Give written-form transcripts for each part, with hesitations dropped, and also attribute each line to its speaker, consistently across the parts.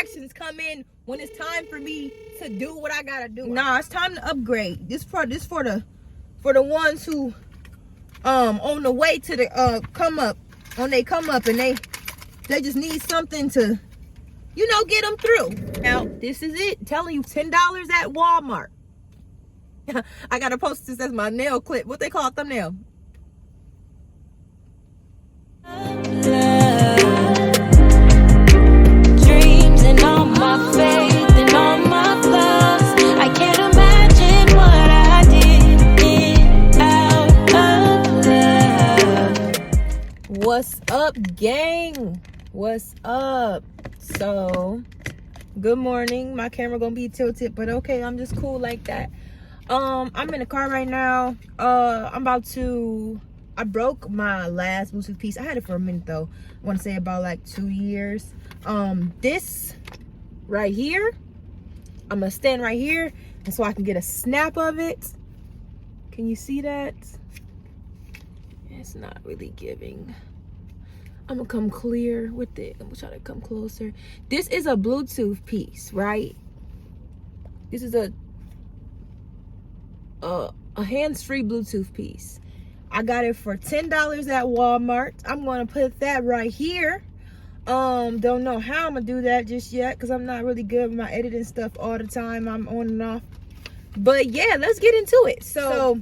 Speaker 1: distractions come in when it's time for me to do what I gotta do. Nah, it's time to upgrade. This for the ones who on the way to the come up, and they just need something to, you know, get them through. Now this is it. I'm telling you, $10 at Walmart. I gotta post this as my nail clip. What they call a thumbnail.
Speaker 2: Dreams and all my faith and all my flaws. I can't imagine what I did out of love.
Speaker 1: What's up, gang? What's up? So, good morning. My camera gonna be tilted, but okay, I'm just cool like that. I'm in the car right now. I broke my last Bluetooth piece. I had it for a minute though. I want to say about like 2 years. This right here, I'm gonna stand right here, and so I can get a snap of it. Can you see that? It's not really giving. I'm gonna come clear with it. I'm gonna try to come closer. This is a Bluetooth piece, right? This is a hands-free Bluetooth piece. I got it for $10 at Walmart. I'm gonna put that right here. Don't know how I'm gonna do that just yet, because I'm not really good with my editing stuff all the time. I'm on and off. But yeah, let's get into it. So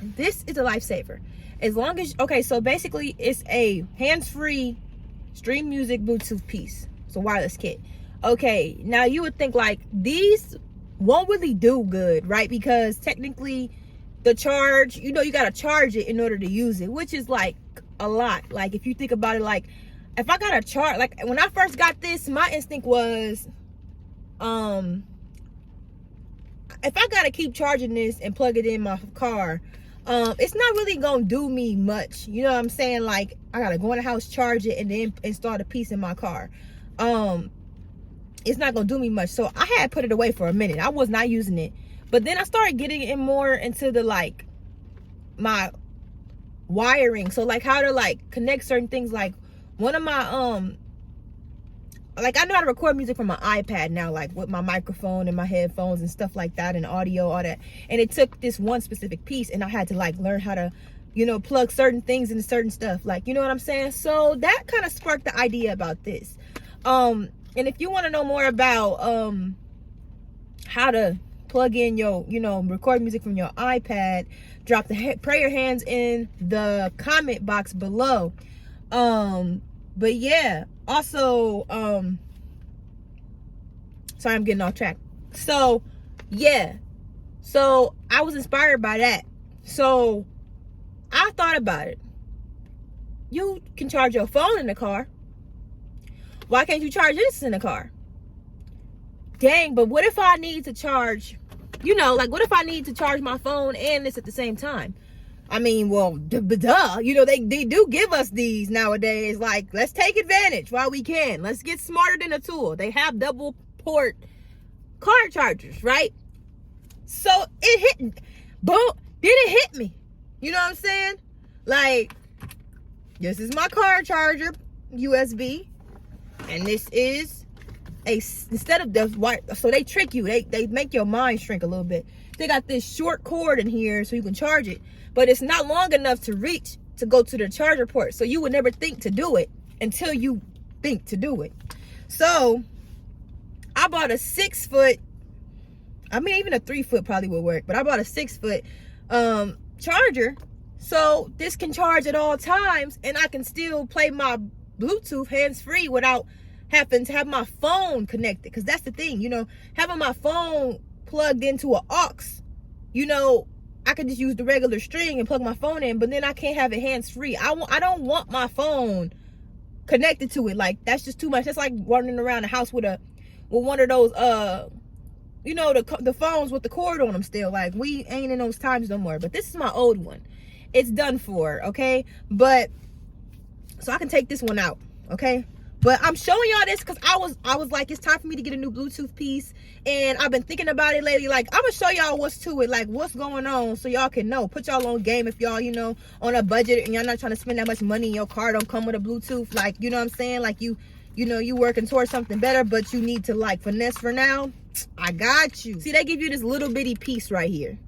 Speaker 1: this is a lifesaver. As long as, okay, so basically it's a hands-free stream music Bluetooth piece. It's a wireless kit. Okay, now you would think like these won't really do good, right? Because technically the charge, you know, you gotta charge it in order to use it, which is like a lot. Like if you think about it, like if I got a charge, like when I first got this, my instinct was, if I gotta keep charging this and plug it in my car, it's not really gonna do me much. You know what I'm saying? Like I gotta go in the house, charge it, and then install the piece in my car. It's not gonna do me much. So I had put it away for a minute. I was not using it. But then I started getting in more into the like my wiring. So like how to like connect certain things. Like one of my like I know how to record music from my iPad now, like with my microphone and my headphones and stuff like that, and audio, all that. And it took this one specific piece, and I had to like learn how to, you know, plug certain things into certain stuff. Like, you know what I'm saying? So that kind of sparked the idea about this. And if you want to know more about how to plug in your, you know, record music from your iPad, drop the prayer hands in the comment box below. But yeah, also, sorry, I'm getting off track. So yeah, so I was inspired by that. So I thought about it. You can charge your phone in the car. Why can't you charge this in the car? Dang, but what if I need to charge, you know, like what if I need to charge my phone and this at the same time? I mean, well, duh. You know, they do give us these nowadays. Like, let's take advantage while we can. Let's get smarter than a tool. They have double port car chargers, right? So it hit, boom, then it hit me. You know what I'm saying? Like, this is my car charger, USB. And this is instead of the white, so they trick you. They make your mind shrink a little bit. They got this short cord in here so you can charge it, but it's not long enough to reach to go to the charger port. So you would never think to do it until you think to do it. So I bought a 6 foot, I mean, even a 3 foot probably would work, but I bought a 6 foot charger. So this can charge at all times, and I can still play my Bluetooth hands-free without having to have my phone connected. Because that's the thing, you know, having my phone plugged into an aux, you know, I could just use the regular string and plug my phone in, but then I can't have it hands-free. I don't want my phone connected to it. Like, that's just too much. That's like running around the house with one of those you know, the phones with the cord on them still. Like, we ain't in those times no more. But this is my old one. It's done for, okay? But so I can take this one out, okay? But I'm showing y'all this because I was like, it's time for me to get a new Bluetooth piece, and I've been thinking about it lately. Like, I'm gonna show y'all what's to it, like what's going on, so y'all can know. Put y'all on game if y'all, you know, on a budget and y'all not trying to spend that much money. Your car don't come with a Bluetooth, like, you know what I'm saying? Like, you you know, you working towards something better, but you need to like finesse for now, I got you. See, they give you this little bitty piece right here.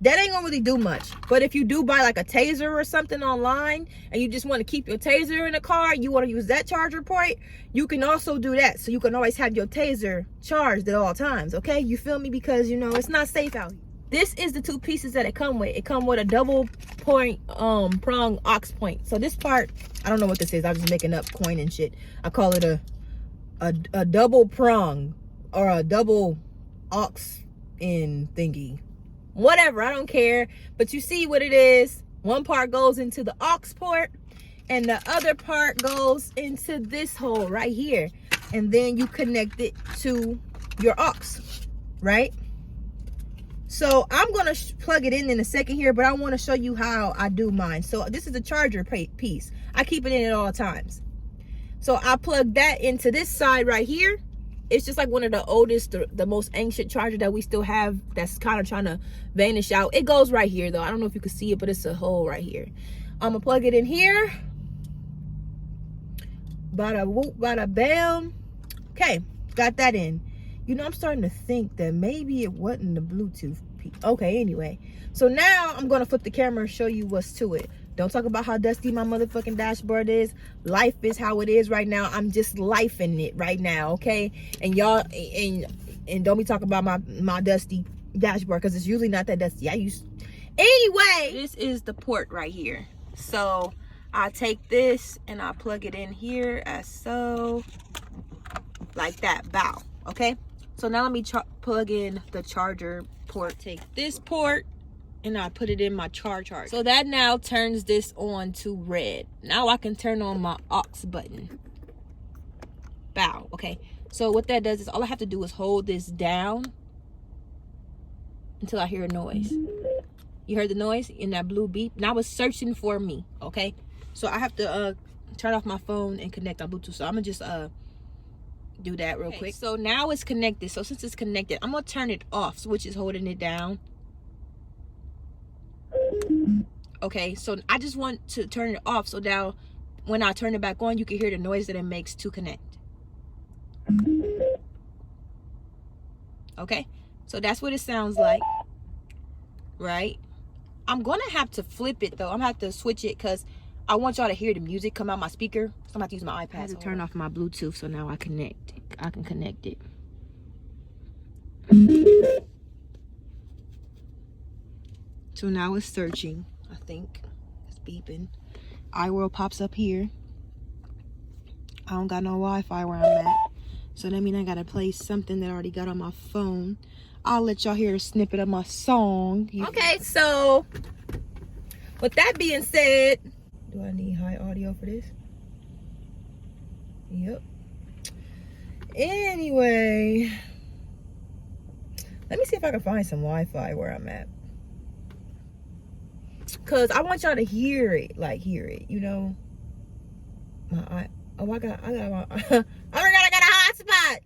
Speaker 1: That ain't gonna really do much. But if you do buy like a taser or something online and you just want to keep your taser in the car, you want to use that charger port, you can also do that. So you can always have your taser charged at all times, okay? You feel me? Because, you know, it's not safe out here. This is the 2 pieces that it come with. It come with a double point prong aux point. So this part, I don't know what this is. I'm just making up coin and shit. I call it a double prong or a double aux in thingy. Whatever, I don't care. But you see what it is. One part goes into the aux port and the other part goes into this hole right here. And then you connect it to your aux, right? So I'm gonna plug it in a second here, but I want to show you how I do mine. So this is the charger piece. I keep it in at all times. So I plug that into this side right here. It's just like one of the oldest, the most ancient charger that we still have that's kind of trying to vanish out. It goes right here though. I don't know if you can see it, but it's a hole right here. I'm gonna plug it in here. Bada whoop, bada bam. Okay, got that in. You know, I'm starting to think that maybe it wasn't the Bluetooth piece. Okay, anyway. So now I'm going to flip the camera and show you what's to it. Don't talk about how dusty my motherfucking dashboard is. Life is how it is right now. I'm just lifing it right now, okay? And y'all, and don't be talking about my dusty dashboard because it's usually not that dusty. Anyway, this is the port right here. So I take this and I plug it in here as so, like that, bow, okay? So now let me plug in the charger port. Take this port and I put it in my charger. So that now turns this on to red. Now I can turn on my aux button. Bow, okay? So what that does is all I have to do is hold this down until I hear a noise. You heard the noise in that blue beep? Now it's searching for me, okay? So I have to turn off my phone and connect on Bluetooth. So I'm gonna just do that real quick. So now it's connected. So since it's connected, I'm gonna turn it off, which is holding it down. Okay, so I just want to turn it off so now when I turn it back on, you can hear the noise that it makes to connect. Okay, so that's what it sounds like, right? I'm gonna have to flip it though. I'm gonna have to switch it because I want y'all to hear the music come out my speaker. So I'm gonna have to use my iPad. I had to turn off my Bluetooth so now I can connect it. So now it's searching, I think. It's beeping. iWorld pops up here. I don't got no Wi-Fi where I'm at. So that means I gotta play something that I already got on my phone. I'll let y'all hear a snippet of my song. Okay, so with that being said, do I need high audio for this? Yep. Anyway, let me see if I can find some Wi-Fi where I'm at. Cause I want y'all to hear it, you know. I got a hotspot.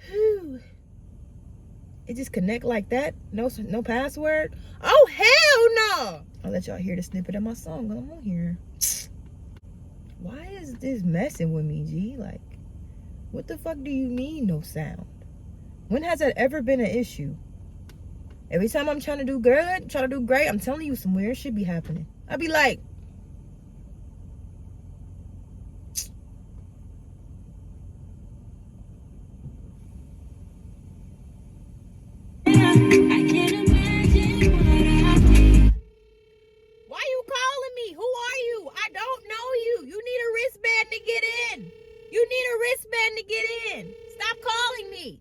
Speaker 1: Whew. It just connect like that. No password. Oh hell no! I'll let y'all hear the snippet of my song when I'm on here. Why is this messing with me, G? Like, what the fuck do you mean no sound? When has that ever been an issue? Every time I'm trying to do good, trying to do great, I'm telling you some weird shit be happening. I'd be like, why you calling me? Who are you? I don't know you. You need a wristband to get in. You need a wristband to get in. Stop calling me.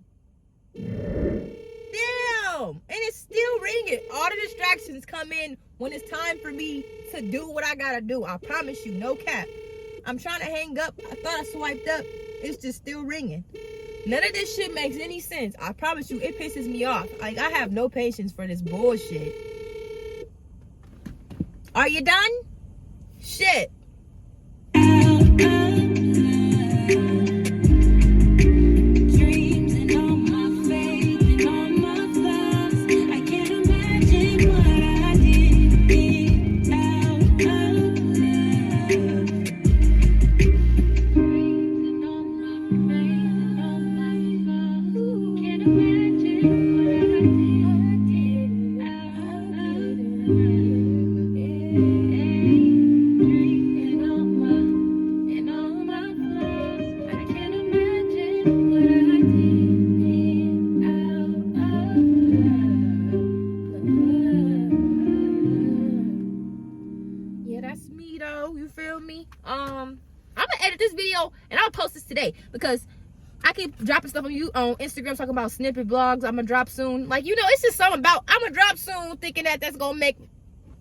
Speaker 1: Damn. And it's still ringing. All the distractions come in when it's time for me to do what I gotta do. I promise you, no cap. I'm trying to hang up. I thought I swiped up. It's just still ringing. None of this shit makes any sense. I promise you, it pisses me off. Like, I have no patience for this bullshit. Are you done? Shit. me. I'm gonna edit this video and I'll post this today because I keep dropping stuff on you on Instagram talking about snippet blogs. I'm gonna drop soon. Like, you know, it's just something about I'm gonna drop soon, thinking that that's gonna make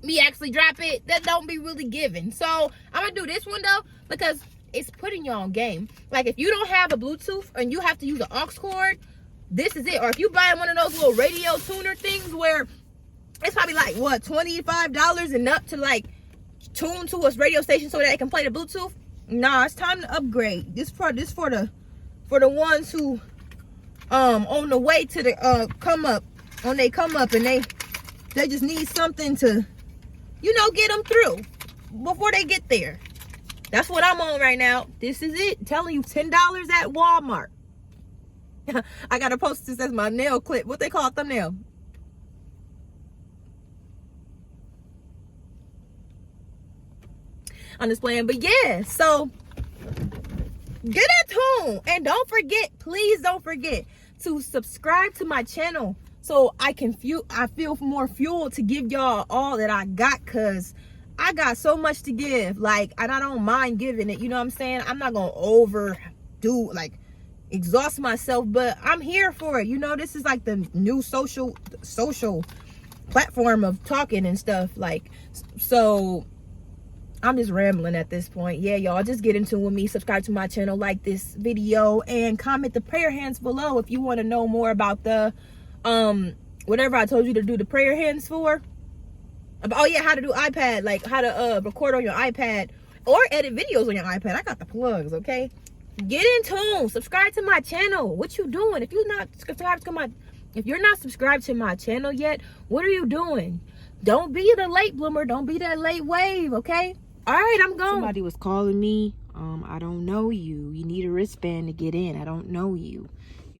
Speaker 1: me actually drop it. That don't be really given. So I'm gonna do this one though because it's putting you on game. Like, if you don't have a Bluetooth and you have to use an aux cord, this is it. Or if you buy one of those little radio tuner things where it's probably like what, $25 and up to like tune to a radio station so that it can play the Bluetooth. Nah, it's time to upgrade. This for the ones who on the way to the come up and they just need something to, you know, get them through before they get there. That's what I'm on right now. This is it. I'm telling you, $10 at Walmart. I gotta post this as my nail clip. What they call it, thumbnail. I'm just playing, but yeah. So get in tune, and don't forget, please don't forget to subscribe to my channel so I feel more fuel to give y'all all that I got, cause I got so much to give, like, and I don't mind giving it, you know what I'm saying? I'm not gonna overdo, like, exhaust myself, but I'm here for it. You know, this is like the new social platform of talking and stuff, like, so I'm just rambling at this point. Yeah, y'all, just get into with me. Subscribe to my channel, like this video, and comment the prayer hands below if you want to know more about the whatever I told you to do the prayer hands for. Oh yeah, how to do iPad, like how to record on your iPad or edit videos on your iPad. I got the plugs, okay? Get in tune. Subscribe to my channel. What you doing? If you're not subscribed to my channel yet, what are you doing? Don't be the late bloomer. Don't be that late wave, okay? All right, I'm going.
Speaker 3: Somebody was calling me. I don't know you. You need a wristband to get in. I don't know you.